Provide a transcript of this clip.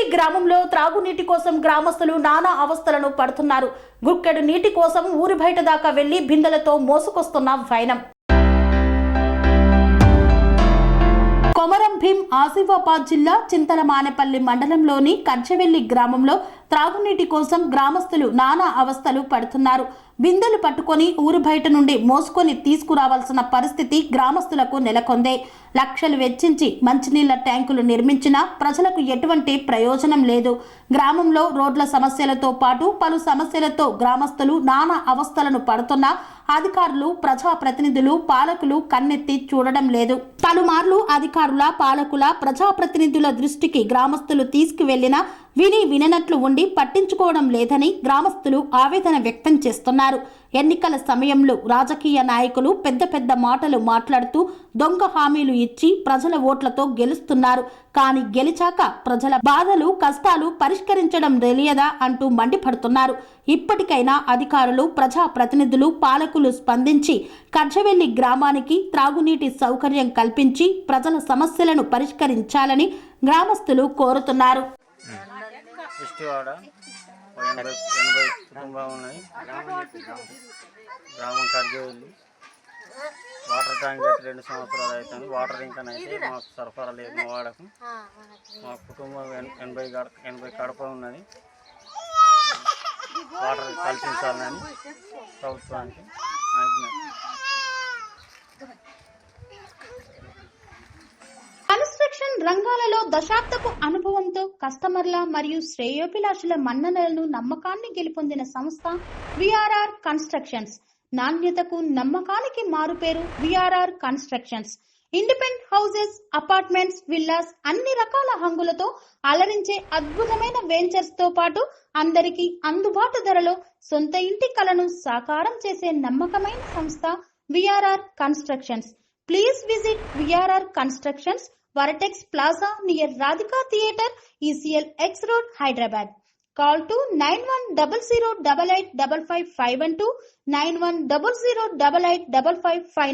కర్జవెల్లి గ్రామంలో త్రాగునీటి కోసం గ్రామస్తులు నానా అవస్థలను పడుతున్నారు. గుక్కెడు నీటి కోసం ఊరి బయట దాకా వెళ్లి బిందెలతో మోసుకొస్తున్న వైనం. కొమరం భీం ఆసిఫాబాద్ జిల్లా చింతలమానేపల్లి మండలంలోని కర్జవెల్లి గ్రామంలో త్రాగునీటి కోసం గ్రామస్తులు నానా అవస్థలు పడుతున్నారు. బిందెలు పట్టుకొని ఊరు బయట నుండి మోసుకొని తీసుకురావాల్సిన పరిస్థితి గ్రామస్తులకు నెలకొందే. లక్షలు వెచ్చించి మంచినీళ్ల ట్యాంకులు నిర్మించినా ప్రజలకు ఎటువంటి ప్రయోజనం లేదు. గ్రామంలో రోడ్ల సమస్యలతో పాటు పలు సమస్యలతో గ్రామస్తులు నానా అవస్థలను పడుతున్నా అధికారులు, ప్రజాప్రతినిధులు, పాలకులు కన్నెత్తి చూడడం లేదు. పలుమార్లు అధికారుల, పాలకుల, ప్రజాప్రతినిధుల దృష్టికి గ్రామస్తులు తీసుకువెళ్లినా విననట్లు ఉండి పట్టించుకోవడం లేదని గ్రామస్తులు ఆవేదన వ్యక్తం చేస్తున్నారు. ఎన్నికల సమయంలో రాజకీయ నాయకులు పెద్ద పెద్ద మాటలు మాట్లాడుతూ దొంగ హామీలు ఇచ్చి ప్రజల ఓట్లతో గెలుస్తున్నారు. కానీ గెలిచాక ప్రజల బాధలు, కష్టాలు పరిష్కరించడం తెలియదా అంటూ మండిపడుతున్నారు. ఇప్పటికైనా అధికారులు, ప్రజాప్రతినిధులు, పాలకులు స్పందించి కర్జవెల్లి గ్రామానికి త్రాగునీటి సౌకర్యం కల్పించి ప్రజల సమస్యలను పరిష్కరించాలని గ్రామస్తులు కోరుతున్నారు. ఇష్టవాడ 80 కుటుంబాలు ఉన్నాయి. గ్రామం కర్జవెల్లి. వాటర్ ట్యాంక్ పెట్టి 2 సంవత్సరాలు అవుతుంది. వాటర్ ఇంకానైతే మాకు సరఫరా లేదు. మా వాడకు మా కుటుంబం 80 కడప ఉన్నది. వాటర్ కల్పించాలని ప్రభుత్వానికి కన్స్ట్రక్షన్ రంగాలలో దశాబ్దపు అనుభవంతో కస్టమర్ల మరియు శ్రేయోభిలాషుల మన్ననలను, నమ్మకాన్ని గెలుపొందిన సంస్థ విఆర్ఆర్ కన్స్ట్రక్షన్స్. నాణ్యతకు, నమ్మకానికి మారుపేరు VRR constructions. Independent houses, apartments, villas అన్ని రకాల హంగులతో అలరించే అద్భుతమైన వెంచర్స్ తో పాటు అందరికీ అందుబాటు ధరలో సొంత ఇంటి కలను సాకారం చేసే నమ్మకమైన సంస్థ VRR constructions. Please visit VRR Constructions, Varatex Plaza near Radhika Theatre, ECL X Road, Hyderabad. Call to 9100885552, 9100885559.